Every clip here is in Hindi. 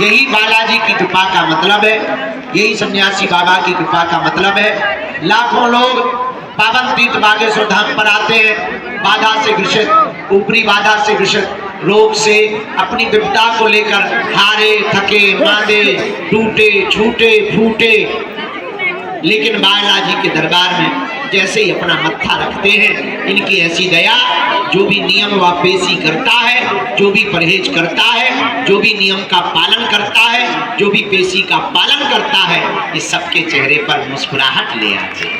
यही बालाजी की कृपा का मतलब है, यही सन्यासी बाबा की कृपा का मतलब है। लाखों लोग पावन तीर्थ बागेश्वर धाम पर आते हैं, बाधा से ग्रसित, ऊपरी बाधा से ग्रसित, रोग से, अपनी विपदा को लेकर हारे थके मांदे, टूटे छूटे फूटे, लेकिन बालाजी के दरबार में जैसे ही अपना मत्था रखते हैं, इनकी ऐसी दया, जो भी नियम व पेशी करता है, जो भी परहेज करता है, जो भी नियम का पालन करता है, जो भी पेशी का पालन करता है, इस सबके चेहरे पर मुस्कुराहट ले आते हैं,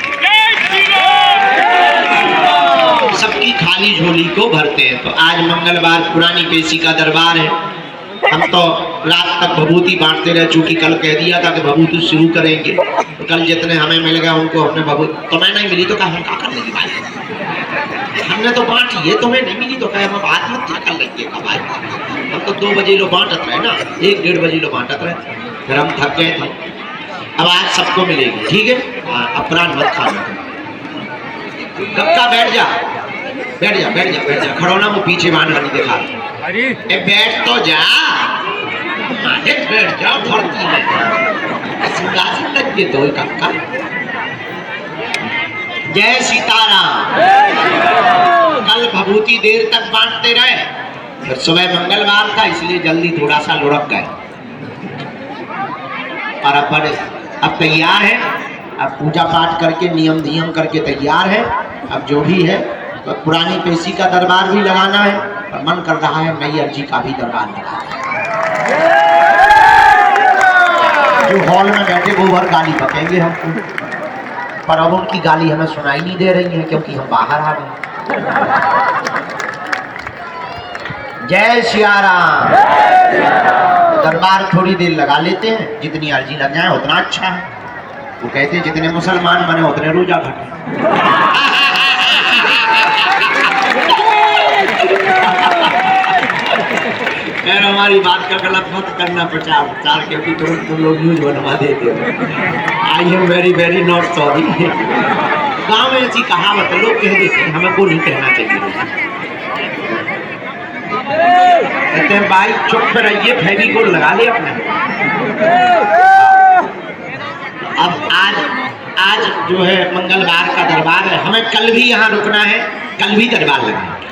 सबकी खाली झोली को भरते हैं। तो आज मंगलवार पुरानी पेशी का दरबार है। हम तो रात तक भभूति बांटते रहे, चूंकि कल कह दिया था कि भभूति शुरू करेंगे, तो कल जितने हमें मिल गया उनको हमने भभूति, तुम्हें नहीं मिली तो कहा हम क्या कर लेंगे भाई, हमने तो बांटी है, तुम्हें नहीं मिली तो कहे हम बात मत क्या कर लेंगे भाई। हम तो 2 बजे लो बांटत रहे ना, 1-1:30 बजे लो बांटत रहे, फिर हम थक गए थे। अब आज सबको मिलेगी, ठीक है, अपराध मत खाना। कक्का बैठ जा, बैठ जा, बैठ जा, बैठ जा, खड़ोना वो पीछे बांध वाली दिखा, बैठ तो जा, बैठ जाओ, धरती सिंहासन लग के दो कक्का। जय सीताराम। कल भभूति देर तक बांटते रहे, फिर सुबह मंगलवार था इसलिए जल्दी थोड़ा सा लुढ़क गए, और अब तैयार है, अब पूजा पाठ करके नियम धियम करके तैयार है। अब जो भी है तो पुरानी पेशी का दरबार भी लगाना है, और मन कर रहा है नई अर्जी का भी दरबार लगाना है। जो हॉल में बैठे वो भर गाली बकेंगे हमको, पर अब उनकी गाली हमें सुनाई नहीं दे रही है क्योंकि हम बाहर आ गए। जय सिया राम। दरबार थोड़ी देर लगा लेते हैं, जितनी अर्जी लग जाए उतना अच्छा है। वो कहते हैं जितने मुसलमान बने उतने रोजा घटे। खैर हमारी बात का गलत मत करना प्रचार, क्योंकि तुम लोग न्यूज बनवा देते हो। I am very very not sorry. गाँव में ऐसी कहावत लोग कह देते हैं, हमें को नहीं कहना चाहिए। कहते हैं भाई चुप रहिए, फेविकोल लगा ले अपने। अब आज जो है मंगलवार का दरबार है, हमें कल भी यहाँ रुकना है, कल भी दरबार लगाएंगे।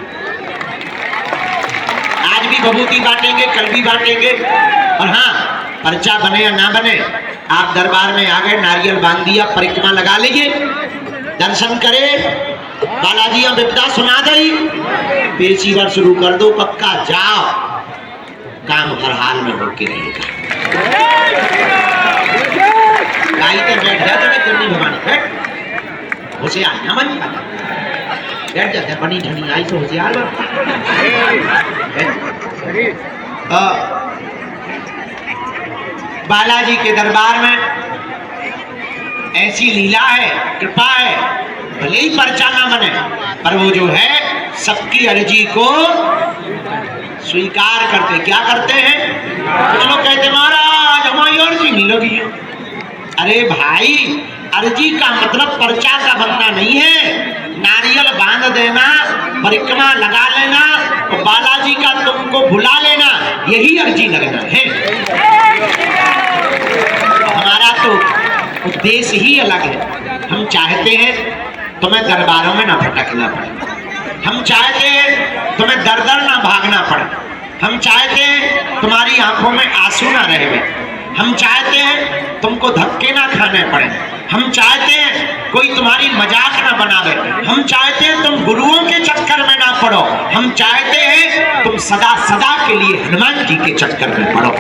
आज भी भभूति बांटेंगे, कल भी बांटेंगे। और हाँ, पर्चा बने या ना बने, आप दरबार में आ गए, नारियल बांध दिया, परिक्रमा लगा लीजिए, दर्शन करें, बालाजी हम विपदा सुना दई, पेशी बार शुरू कर दो, पक्का जाओ, काम हर हाल में होके रहेगा। गाई तो बैठ जा, तो करनी भवानी बैठ, होशियार ना बनी, बैठ जाते बनी ठनी आई तो होशियार बालाजी के दरबार में ऐसी लीला है, कृपा है, भले ही पर्चा ना बने, पर वो जो है सबकी अर्जी को स्वीकार करते। क्या करते हैं? कुछ लोग कहते महाराज हमारी अर्जी नहीं लगी। अरे भाई, अर्जी का मतलब पर्चा का बनना नहीं है, नारियल बांध देना, परिक्रमा लगा लेना, तो बालाजी का तुमको बुला लेना, यही अर्जी लगना है। हमारा तो उद्देश्य ही अलग है। हम चाहते हैं तुम्हें दरबारों में ना भटकना पड़े, हम चाहते हैं तुम्हें दर दर ना भागना पड़े, हम चाहते हैं तुम्हारी आंखों में आंसू ना रहे, हम चाहते हैं तुमको धक्के ना खाने पड़े, हम चाहते हैं कोई तुम्हारी मजाक ना बनावे, हम चाहते हैं तुम गुरुओं के चक्कर में ना पड़ो, हम चाहते हैं तुम सदा सदा के लिए हनुमान जी के चक्कर में पड़ो।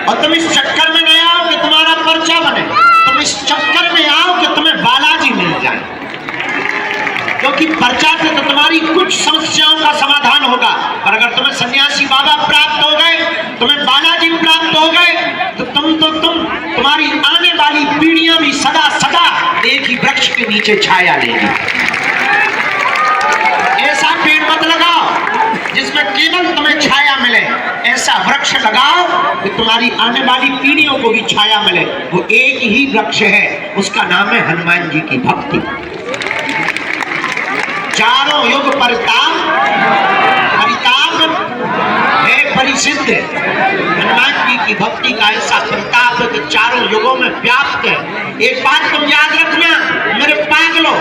और तुम इस चक्कर में नहीं आओ कि तुम्हारा पर्चा बने, तुम इस चक्कर में आओ कि तुम्हें बालाजी मिल जाए, क्योंकि पर्चा से तो तुम्हारी कुछ समस्याओं का समाधान होगा, पर अगर तुम्हें सन्यासी बाबा प्राप्त हो गए, तुम्हें बालाजी प्राप्त हो गए, तो तुम्हारी आने वाली पीढ़ियां भी सदा सदा एक ही वृक्ष के नीचे छाया लेगी। ऐसा पेड़ मत लगाओ जिसमें केवल तुम्हें छाया मिले, ऐसा वृक्ष लगाओ कि तुम्हारी आने वाली पीढ़ियों को भी छाया मिले। वो एक ही वृक्ष है, उसका नाम है हनुमान जी की भक्ति। परिताप है परिसिद्ध। हनुमान जी की भक्ति का ऐसा प्रताप है कि चारों युगों में व्याप्त है। एक बात तुम याद रखना मेरे पागलों,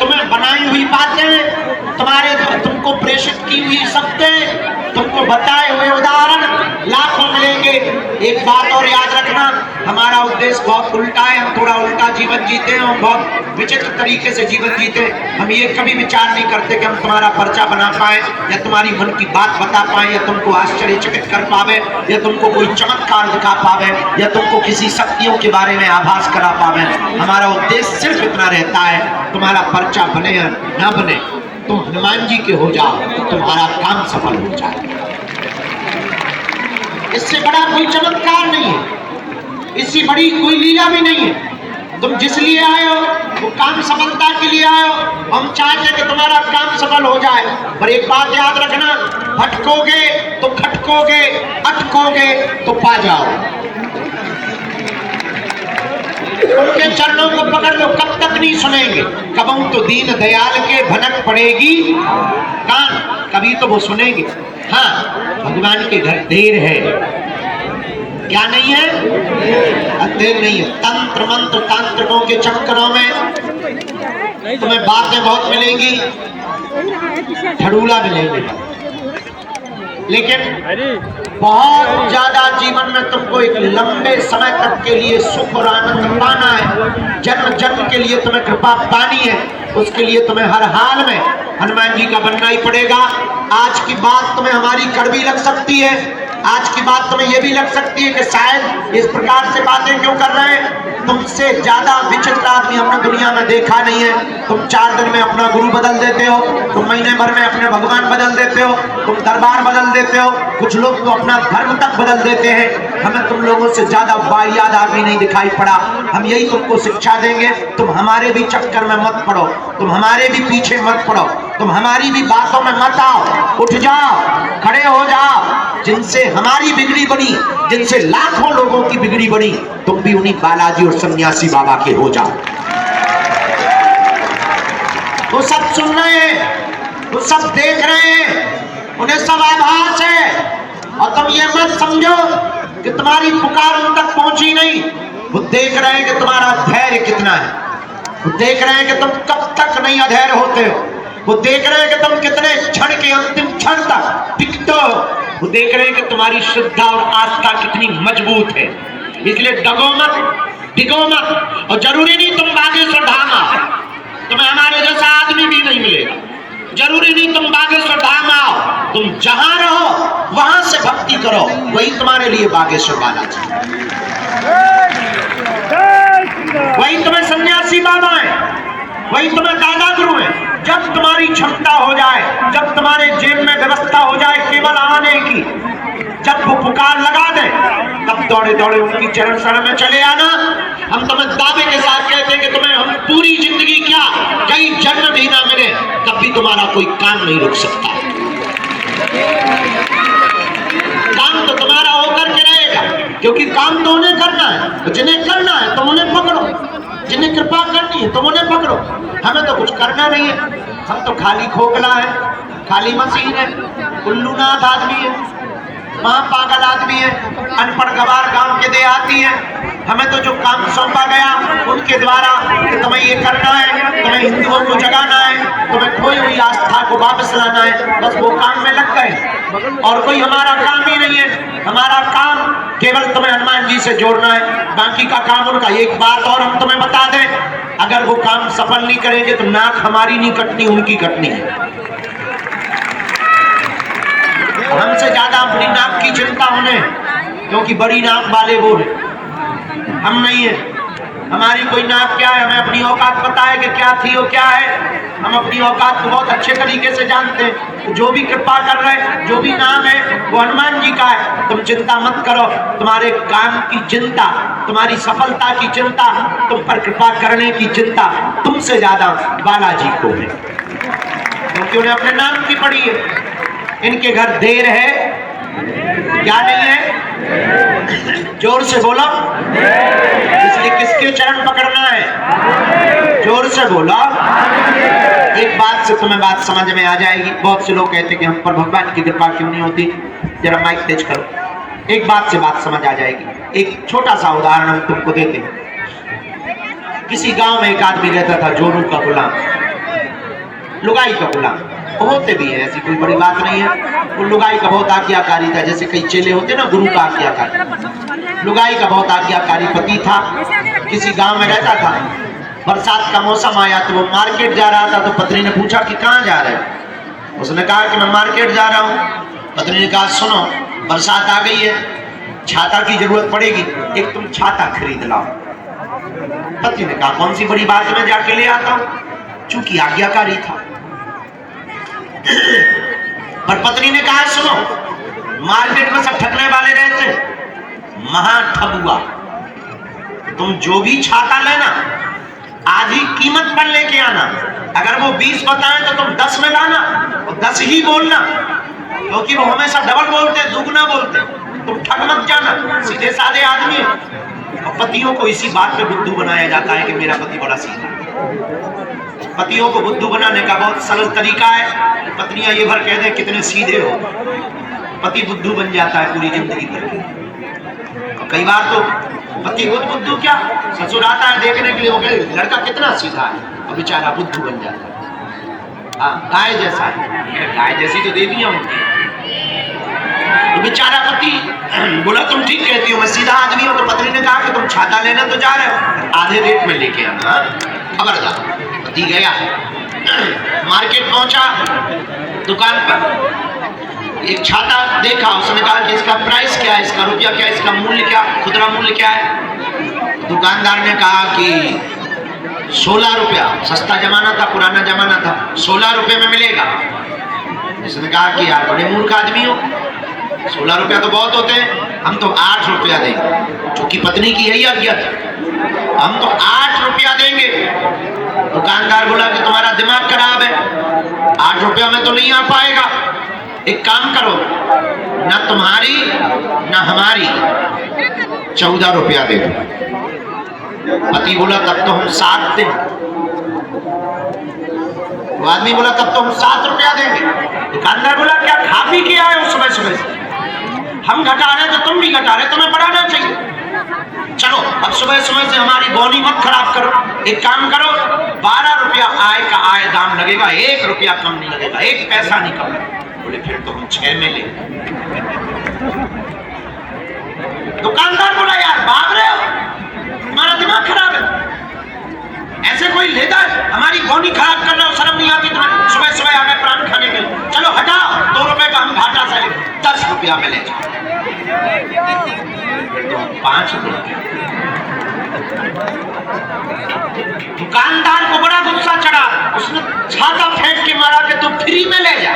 तुम्हें बनाई हुई बातें, तुमको प्रेषित की हुई शब्दें, तुमको बताए हुए उदाहरण लाखों मिलेंगे। एक बात और याद रखना, हमारा उद्देश्य बहुत उल्टा है। हम थोड़ा उल्टा जीवन जीते हैं और बहुत विचित्र तरीके से जीवन जीते। हम ये कभी विचार नहीं करते कि हम तुम्हारा पर्चा बना पाए या तुम्हारी मन की बात बता पाए या तुमको आश्चर्यचकित कर पावे या तुमको कोई चमत्कार दिखा पावे या तुमको किसी शक्तियों के बारे में आभास करा पावे। हमारा उद्देश्य सिर्फ इतना रहता है, तुम्हारा पर्चा बने या ना बने, तुम हनुमान जी के हो जाओ तो तुम्हारा काम सफल हो जाए। इससे बड़ा कोई चमत्कार नहीं है, इससे बड़ी कोई लीला भी नहीं है। तुम जिस लिए आए हो वो काम सफलता के लिए आए हो। हम चाहते हैं कि तुम्हारा काम सफल हो जाए, पर एक बात याद रखना, भटकोगे तो खटकोगे, अटकोगे तो पा जाओ। उनके चरणों को पकड़ लो, कब तक नहीं सुनेंगे। कबहू तो दीन दयाल के भनक पड़ेगी कान, कभी तो वो सुनेंगे। हाँ, भगवान के घर देर है, क्या नहीं है? देर नहीं है। तंत्र मंत्र तांत्रिकों के चक्करों में तुम्हें बातें बहुत मिलेंगी, ठड़ूला मिलेंगे, लेकिन बहुत ज्यादा जीवन में तुमको एक लंबे समय तक के लिए सुख और आनंद पाना है, जन्म जन्म के लिए तुम्हें कृपा पानी है। उसके लिए तुम्हें हर हाल में हनुमान जी का बनना ही पड़ेगा। आज की बात तुम्हें हमारी कड़वी लग सकती है, आज की बात तुम्हें यह भी लग सकती है कि शायद इस प्रकार से बातें क्यों कर रहे हैं। तुमसे ज्यादा विचित्र आदमी हमने दुनिया में देखा नहीं है। तुम 4 दिन में अपना गुरु बदल देते हो, तुम महीने भर में अपने भगवान बदल देते हो, तुम दरबार बदल देते हो, कुछ लोग तो अपना धर्म तक बदल देते हैं। हमें तुम लोगों से ज्यादा वाहियात आदमी नहीं दिखाई पड़ा। हम यही तुमको शिक्षा देंगे, तुम हमारे भी चक्कर में मत पड़ो, तुम हमारे भी पीछे मत पड़ो, तुम हमारी भी बातों में मत आओ। उठ जाओ, खड़े हो जाओ। जिनसे हमारी बिगड़ी बनी, जिनसे लाखों लोगों की बिगड़ी बनी, तुम भी उन्हीं बालाजी और सन्यासी बाबा के हो जाओ। वो सब सुन रहे हैं, वो सब देख रहे हैं, उन्हें सब आभास है। और तुम ये मत समझो कि तुम्हारी पुकार उन तक पहुंची नहीं। वो देख रहे हैं कि तुम्हारा धैर्य कितना है, वो देख रहे हैं कि तुम कब तक नहीं अधैर्य होते हो, वो देख रहे हैं कि तुम कितने क्षण के अंतिम क्षण तक टिकते हो, वो देख रहे हैं कि तुम्हारी श्रद्धा और आस्था कितनी मजबूत है। इसलिए डगो मत, डिगो मत। और जरूरी नहीं तुम बागेश्वर धाम आओ, तुम्हें हमारे जैसा आदमी भी नहीं मिलेगा। जरूरी नहीं तुम बागेश्वर धाम आओ, तुम जहां रहो वहां से भक्ति करो, वही तुम्हारे लिए बागेश्वर बालाजी, वही तुम्हें सन्यासी बाबा है, वही तुम्हें दादा गुरु है। जब तुम्हारी क्षमता हो जाए, जब तुम्हारे जेब में व्यवस्था हो जाए केवल आने की, जब वो पुकार लगा दे, तब दौड़े दौड़े उनकी चरण शरण में चले आना। हम तुम्हें दावे के साथ कहते हैं कि तुम्हें हम पूरी जिंदगी क्या, कई जन्म भी ना मिले, तब भी तुम्हारा कोई काम नहीं रुक सकता। काम तो तुम्हारा होकर के रहेगा, क्योंकि काम तो उन्हें करना है। जिन्हें करना है तुम उन्हें पकड़ो, जिन्हें कृपा करनी है तुम उन्हें पकड़ो। हमें तो कुछ करना नहीं है, हम तो खाली खोखला है, खाली मशीन है, उल्लूनाथ आदमी है, महापागल आदमी है, अनपढ़ गवार गांव के देहाती है। हमें तो जो काम सौंपा गया उनके द्वारा कि तुम्हें ये करना है, तुम्हें हिंदुओं को जगाना है, तुम्हें खोई हुई आस्था को वापस लाना है, बस वो काम में लग गए। और कोई हमारा काम ही नहीं है। हमारा काम केवल तुम्हें हनुमान जी से जोड़ना है, बाकी का काम उनका। एक बात और हम तुम्हें बता दें, अगर वो काम सफल नहीं करेंगे तो नाक हमारी नहीं कटनी, उनकी कटनी है। हमसे ज्यादा अपनी नाक की चिंता उन्हें, क्योंकि बड़ी नाक वाले वो है, हम नहीं है। हमारी कोई नाक क्या है, हमें अपनी औकात पता है कि क्या थी और क्या है। हम अपनी औकात को बहुत अच्छे तरीके से जानते हैं। जो भी कृपा कर रहे हैं, जो भी नाम है वो हनुमान जी का है। तुम चिंता मत करो, तुम्हारे काम की चिंता, तुम्हारी सफलता की चिंता, तुम पर कृपा करने की चिंता तुमसे ज्यादा बालाजी को है, क्योंकि उन्हें अपने नाम की पड़ी है। इनके घर देर है, क्या नहीं है? जोर से बोलो। इसलिए किसके चरण पकड़ना है? जोर से बोलो। एक बात बात से तुम्हें बात समझ में आ जाएगी। बहुत से लोग कहते कि हम पर भगवान की कृपा क्यों नहीं होती। जरा माइक तेज करो, एक बात से बात समझ आ जाएगी। एक छोटा सा उदाहरण हम तुमको देते हैं। किसी गांव में एक आदमी रहता था, जोरू का गुलाम, लुगाई का गुलाम। होते भी है, ऐसी कोई बड़ी बात नहीं है। वो लुगाई का बहुत आज्ञाकारी था, जैसे कई चेले होते ना गुरु का आज्ञाकारी। लुगाई का बहुत आज्ञाकारी पति था। किसी गांव में रहता था, बरसात का मौसम आया तो वो मार्केट जा रहा था। तो पत्नी ने पूछा कि कहाँ जा रहे हो? उसने कहा कि मैं मार्केट जा रहा हूँ। पत्नी ने कहा सुनो, बरसात आ गई है, छाता की जरूरत पड़ेगी, एक तुम छाता खरीद लाओ। पति ने कहा कौन सी बड़ी बात, मैं जाके ले आता हूँ। चूंकि आज्ञाकारी था। पर पत्नी ने कहा सुनो, मार्केट में सब ठगने वाले रहते, महा ठगुआ, तुम जो भी छाता लेना आधी कीमत पर लेके आना। अगर वो 20 बताएं तो तुम 10 में लाना और 10 ही बोलना, क्योंकि वो हमेशा डबल बोलते, दुगना बोलते। तुम ठग मत जाना, सीधे साधे आदमी। और पतियों को इसी बात पे बुद्धू बनाया जाता है कि मेरा पति बड़ा सीधा। पतियों को बुद्धू बनाने का बहुत सरल तरीका है। पत्नियां ये भर कह दें कितने सीधे हो, पति बुद्धू बन जाता है पूरी जिंदगी भर। कई बार तो पति खुद बुद्धू क्या, ससुर आता है देखने के लिए, हो गए लड़का कितना सीधा है, और बेचारा बुद्धू बन जाता है। हाँ, गाय जैसा है, गाय जैसी तो देवियां होती है। तो बेचारा पति बोला तुम ठीक कहती हो, मैं सीधा आदमी हूं। तो पत्नी ने कहा कि तुम छाता लेना तो जा रहे हो, आधे रेट में लेके आना, खबरदार। पति गया, मार्केट पहुंचा, दुकान पर एक छाता देखा। उसने कहा कि इसका प्राइस क्या है, इसका रुपया क्या है, इसका मूल्य क्या, खुदरा मूल्य क्या है। दुकानदार ने कहा कि 16 रुपया, सस्ता जमाना था, पुराना जमाना था, 16 रुपये में मिलेगा। इसने कहा कि यार बड़े मूर्ख आदमी हो, 16 रुपया तो बहुत होते हैं, हम तो 8 रुपया देंगे। चूंकि पत्नी की यही आज्ञा थी, हम तो 8 रुपया देंगे। दुकानदार बोला कि तुम्हारा दिमाग खराब है, 8 रुपया में तो नहीं आ पाएगा। एक काम करो, ना तुम्हारी ना हमारी 14 रुपया दे दो। पति बोला तब तो हम 7 दें। वो आदमी बोला तब तो हम 7 रुपया देंगे। दुकानदार बोला क्या खा पी के आए हो सुबह सुबह से? हम घटा रहे तो तुम भी घटा रहे, तुम्हें बढ़ाना चाहिए। चलो अब सुबह सुबह से हमारी बोनी मत खराब करो। एक काम करो, 12 रुपया आय का आय दाम लगेगा, 1 रुपया कम नहीं लगेगा, 1 पैसा नहीं कम। बोले फिर तो हम 6 में ले। दुकानदार बोला यार भाग रहे हो, तुम्हारा दिमाग खराब है, ऐसे कोई लेता है? हमारी बोनी खराब कर रहे हो, शर्म नहीं आती तुम्हें? सुबह सुबह आ गए प्राण खाने के लिए। चलो हटाओ, 2 रुपए का हम घाटा सहे, 10 रुपया में ले जाओ। तो 5 रुपया। दुकानदार को बड़ा गुस्सा चढ़ा, उसने छाता फेंक के मारा कि तू फ्री में ले जा।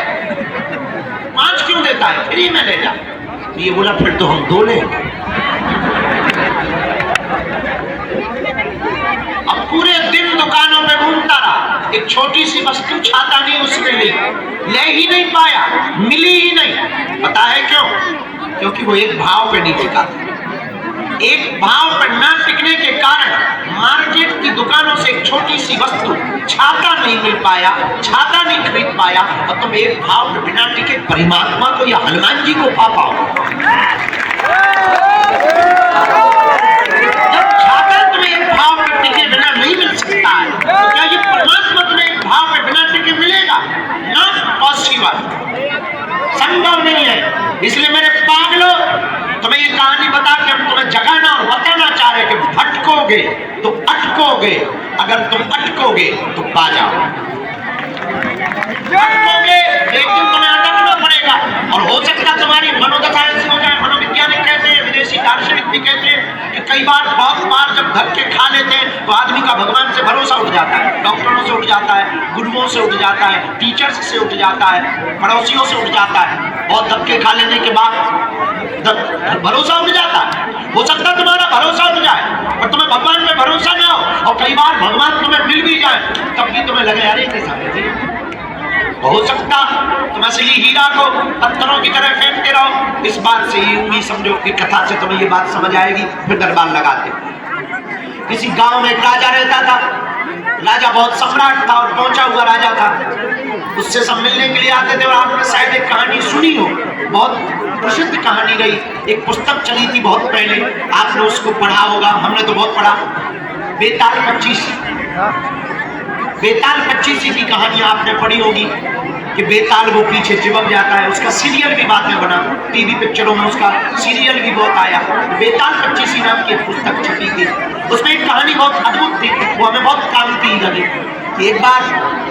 5 क्यों देता है, फ्री में ले जा। ये बोला फिर तो हम 2 लेंगे। अब पूरे दिन दुकानों में घूमता रहा, एक छोटी सी वस्तु छाता नहीं उसके लिए ले ही नहीं पाया, मिली ही नहीं। पता है क्यों? क्योंकि वो एक भाव पे नहीं टिका। एक भाव पर न टिकने के कारण मार्केट की दुकानों से एक छोटी सी वस्तु छाता नहीं मिल पाया, छाता नहीं खरीद पाया। और तुम एक भाव पर बिना टिके परमात्मा को या हनुमान जी को पा पाओ। जब छाता तुम्हें एक भाव पर टिके बिना नहीं मिल सकता है, तो क्या ये परमात्मा तुम्हें एक भाव पर बिना टिके मिलेगा? नॉट पॉसिबल, संभव नहीं है। इसलिए मेरे पागलों, तुम्हें ये कहानी बता के हम तुम्हें जगाना और बताना चाह रहे कि भटकोगे तो अटकोगे, अगर तुम अटकोगे तो पा जाओ। अटकोगे लेकिन तुम्हें अटकना पड़ेगा। और हो सकता तुम्हारी मनोदशा ऐसी हो जाए, मनोवैज्ञानिक कहते हैं, विदेशी दार्शनिक भी कहते हैं कि कई बार बहुत बार जब धक्के खा लेते हैं तो आदमी का भगवान से भरोसा उठ जाता है, डॉक्टरों से उठ जाता है, गुरुओं से उठ जाता है, टीचर्स से उठ जाता है, पड़ोसियों से उठ जाता है। बहुत धक्के खा लेने के बाद भरोसा उठ जाता है। हो सकता तुम्हारा भरोसा उठ जाए और तुम्हें भगवान पे भरोसा ना हो, और कई बार भगवान तुम्हें मिल भी जाए तब भी तुम्हें लगे अरे कैसा है। हो सकता तुम असली हीरा को पत्थरों की तरह फेंकते रहो। इस बात से यूं ही समझो कि कथा से तुम्हें ये बात समझ आएगी। फिर दरबार लगाते। किसी गांव में एक राजा रहता था। राजा बहुत सम्राट था और पहुंचा हुआ राजा था, उससे सब मिलने के लिए आते थे। और आपने शायद एक कहानी सुनी हो, बहुत प्रसिद्ध कहानी रही, एक पुस्तक चली थी बहुत पहले, आपने उसको पढ़ा होगा, हमने तो बहुत पढ़ा, बेताल पच्चीसी। बेताल पच्चीसी की कहानी आपने पढ़ी होगी कि बेताल वो पीछे चिपक जाता है। उसका सीरियल भी बाद में बना, टीवी पिक्चरों में उसका सीरियल भी बहुत आया। बेताल पच्चीसी नाम की पुस्तक छपी थी, उसमें एक कहानी बहुत अद्भुत थी, वो हमें बहुत काम की लगी कि एक बार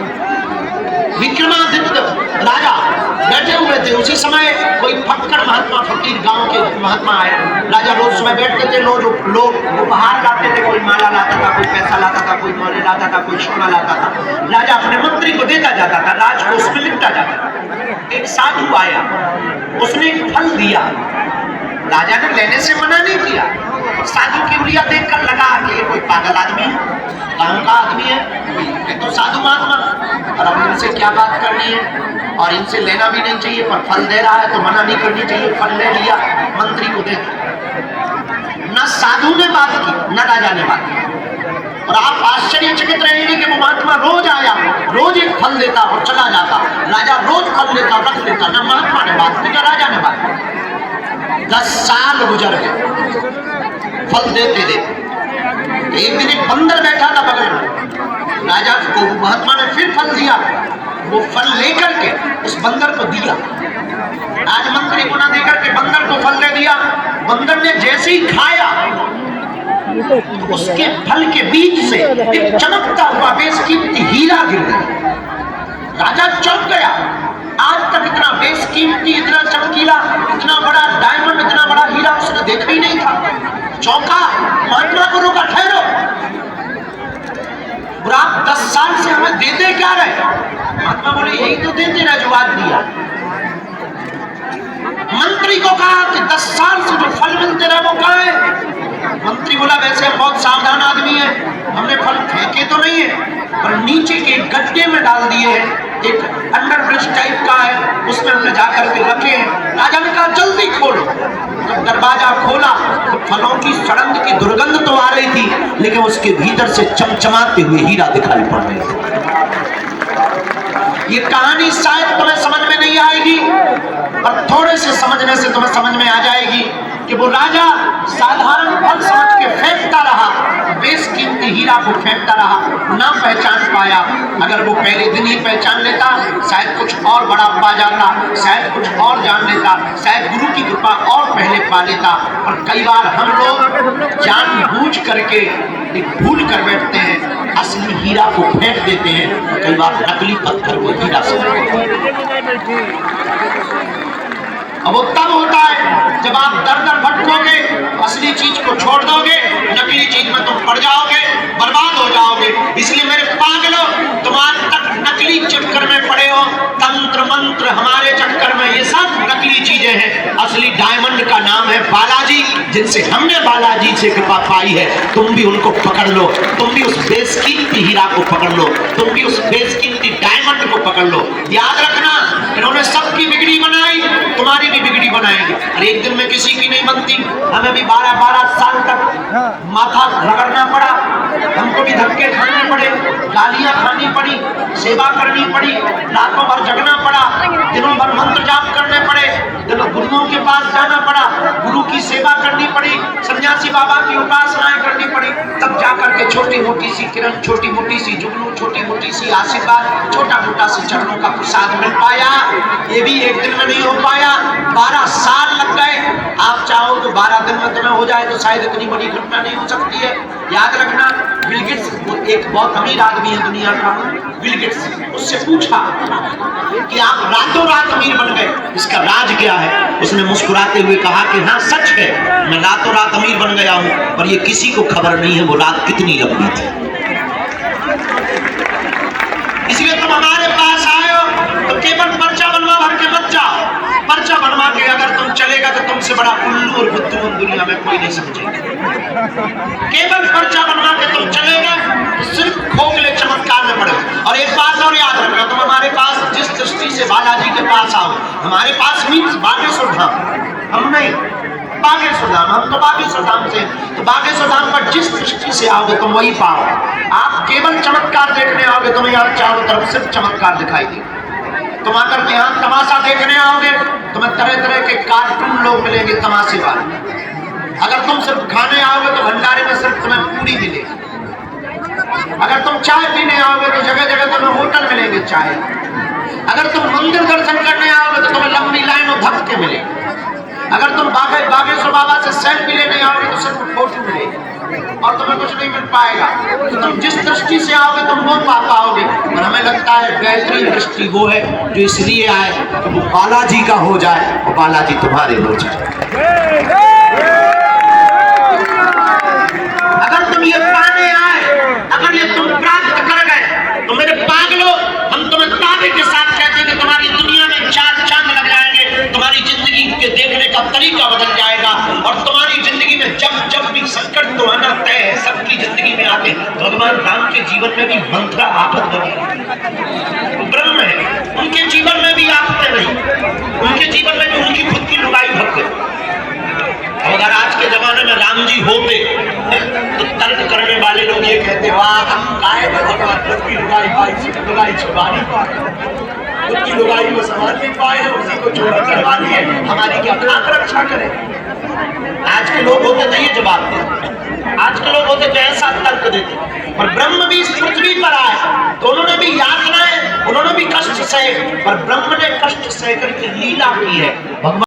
विक्रमादित्य राजा बैठे हुए थे, उसी समय कोई फक्कड़ महात्मा, फकीर गांव के महात्मा आए। राजा रोज सुबह बैठते थे, लोग उपहार लाते थे, कोई माला लाता था, कोई पैसा लाता था, कोई मोले लाता था, कोई सोना लाता था। राजा अपने मंत्री को देता जाता था, राज को उसमें लिपटा जाता था। एक साधु आया, उसने एक फल दिया, राजा ने लेने से मना नहीं किया। साधु की उंगलियां देखकर लगा कि ये कोई पागल आदमी है, गांव का आदमी है, ये तो साधु महात्मा, और अब इनसे क्या बात करनी है, और इनसे लेना भी नहीं चाहिए, पर फल दे रहा है तो मना नहीं करनी चाहिए। फल ले लिया, मंत्री को दे दिया। न साधु ने बात की, न राजा ने बात की। और आप आश्चर्यचकित रहेंगे कि वो महात्मा रोज आया, रोज एक फल देता और चला जाता। राजा रोज फल लेता, रख लेता, न महात्मा ने बात की, न राजा ने बात की। 10 साल गुजर गए फल देते देते। एक दिन एक बंदर बैठा था बगल में, राजा को महात्मा ने फिर फल दिया, वो फल लेकर के उस बंदर को दिया। आज मंत्री को ना देकर के बंदर को फल दे दिया। बंदर ने जैसे ही खाया, उसके फल के बीच से एक चमकता हुआ बेशकीमती हीरा गिर गया। राजा चौंक गया, आज तक इतना बेशकीमती, इतना चमकीला, इतना बड़ा डायमंड, इतना बड़ा हीरा उसने देखा ही नहीं था। चौंका, महात्मा को रोका, ठहरो, और आप 10 साल से हमें देते क्या रहे? महात्मा बोले यही तो देते रहे जो आज दिया। मंत्री को कहा कि 10 साल से जो फल मिलते रहे वो कहाँ है? मंत्री बोला वैसे हम बहुत सावधान आदमी है, हमने फल फेंके तो नहीं है, पर नीचे के गड्ढे में डाल दिए हैं, एक अंडरब्रिज टाइप का है, उसमें हमने जाकर के रखे हैं। राजा ने कहा जल्दी खोलो। जब दरवाजा खोला तो फलों की सड़ंग की दुर्गंध तो आ रही थी, लेकिन उसके भीतर से चमचमाते हुए हीरा दिखाई पड़ रहे थे। ये कहानी शायद तुम्हें समझ में नहीं आएगी, पर थोड़े से समझने से तुम्हें समझ में आ जाएगी कि वो राजा साधारण फल समझ के फेंकता रहा, बेशकीमती हीरा को फेंकता रहा, ना पहचान पाया। अगर वो पहले दिन ही पहचान लेता, शायद कुछ और बड़ा पा जाता, शायद कुछ और जान लेता, शायद गुरु की कृपा और पहले पा लेता। और कई बार हम लोग जानबूझ करके एक भूल कर बैठते हैं, असली हीरा को फेंक देते हैं, कई बार नकली पत्थर को हीरा समझते हैं। अब वो तब होता है जब आप दर दर भटकोगे, असली चीज को छोड़ दोगे, नकली चीज में तुम पड़ जाओगे, बर्बाद हो जाओगे। इसलिए मेरे पागलों, तुम आज तक नकली चक्कर में पड़े हो, तंत्र मंत्र हमारे चक्कर में, ये सब नकली चीजें हैं। असली डायमंड का नाम है बालाजी, जिनसे हमने बालाजी से कृपा पाई है। तुम भी उनको पकड़ लो, तुम भी उस बेशकीमती हीरा को पकड़ लो, तुम भी उस बेशकीमती डायमंड को पकड़ लो। याद रखना, इन्होंने सबकी बिगड़ी बनाई, तुम्हारी भी बिगड़ी बनाएंगे, और एक दिन में किसी की नहीं बनती। हमें भी 12-12 साल तक माथा रगड़ना पड़ा, हमको भी धक्के खाने पड़े, गालियां खानी पड़ी, सेवा करनी पड़ी, रातों भर जगना पड़ा, दिनों भर मंत्र जाप करने पड़े, दिनों गुरुओं के पास जाना पड़ा, गुरु की सेवा करनी पड़ी, सन्यासी बाबा की उपासनाएं करनी पड़ी, तब जाकर के छोटी मोटी सी किरण, छोटी मोटी सी जुगनू, छोटी मोटी सी आशीर्वाद, छोटा मोटा सी चरणों का प्रसाद मिल पाया। ये भी एक दिन में नहीं हो पाया, 12 साल लग गए। आप चाहो तो 12 दिन में तुम्हें हो जाए तो शायद इतनी बड़ी घटना नहीं हो सकती है। याद रखना, बिल गेट्स एक बहुत अमीर आदमी है दुनिया का, बिल गेट्स, उससे पूछा कि आप रातों रात अमीर बन गए, इसका राज क्या है? उसने मुस्कुराते हुए कहा कि हाँ सच है, मैं रातों रात अमीर बन गया हूँ, पर ये किसी को खबर नहीं है वो रात कितनी लंबी थी। इसलिए तुम हमारे पास आए हो तो केवल पर्चा बनवा भर के मत जाओ। पर्चा बनवा के अगर तुम चलेगा तो तुमसे बड़ा उल्लू और बुद्धिमान दुनिया में कोई नहीं समझेगा। केवल पर्चा बनवा के तुम चलेगा तो सिर्फ खोखले चमत्कार में पड़ेगा। और एक बात और याद रखना, तुम हमारे पास जिस दृष्टि से बालाजी के पास आओ, हमारे पास मीन्स बागेश्वर धाम, हम नहीं, बागेश्वर धाम, हम तो बागेश्वर धाम से, तो बागेश्वर धाम पर जिस दृष्टि से आओगे तुम वही पाओ। आप केवल चमत्कार देखने आओगे, तुम्हें यहाँ चारों तरफ सिर्फ चमत्कार दिखाई देगा। तुम आकर के यहाँ तमाशा देखने आओगे, तुम्हें तरह तरह के कार्टून लोग मिलेंगे तमाशेबाज। अगर तुम सिर्फ खाने आओगे तो भंडारे में सिर्फ तुम्हें पूरी मिलेगी। अगर तुम चाय पीने आओगे तो जगह जगह तुम्हें होटल मिलेंगे चाय। अगर तुम मंदिर दर्शन करने आओगे तो तुम्हें लंबी लाइन और धक्के मिलेंगे। अगर तुम बागेश्वर बाबा से सेल्फी लेने आओगे तो सिर्फ फोटो मिलेगी और तुम्हें कुछ नहीं मिल पाएगा। तो तुम जिस दृष्टि से आओगे तुम वो पा पाओगे। और हमें लगता है बेहतरीन दृष्टि वो है जो इसलिए आए कि वो बालाजी का हो जाए और बालाजी तुम्हारे हो जाए। अगर तुम ये पाने आए, अगर ये तुम प्राप्त कर गए तो मेरे पागलों, हम तुम्हें दावे के साथ कहते हैं कि तुम्हारी दुनिया में चार चांद लग जाएंगे, तुम्हारी जिंदगी के देखने का तरीका बदल जाएगा और तुम्हारी जिंदगी में जब जब भी संकट तो आना तय है, सबकी जिंदगी में आते भगवान राम के जीवन में भी मंत्र आफत बनी। ब्रह्म है, उनके जीवन में भी आफतें रही, उनके जीवन में भी उनकी खुद की लुगाई भर गई। अगर आज के जमाने में राम जी होते तो तर्क करने वाले लोग ये कहते वाह काय भगवान खुद की लुगाई छुपा नहीं पाए, खुद की लुगाई को संभाल नहीं पाए, उसी को चोरी करवा दिए, हमारी क्या खाक रक्षा करें। आज के लोग होते तो ये जवाब देते, आज के लोग होते तो ऐसा तर्क देते। और ब्रह्म भी इस पृथ्वी पर आए तो उन्होंने भी यातनाएं, उन्होंने भी कष्ट सहे, पर ब्रह्म ने कष्ट सह करके लीला की है। भगवान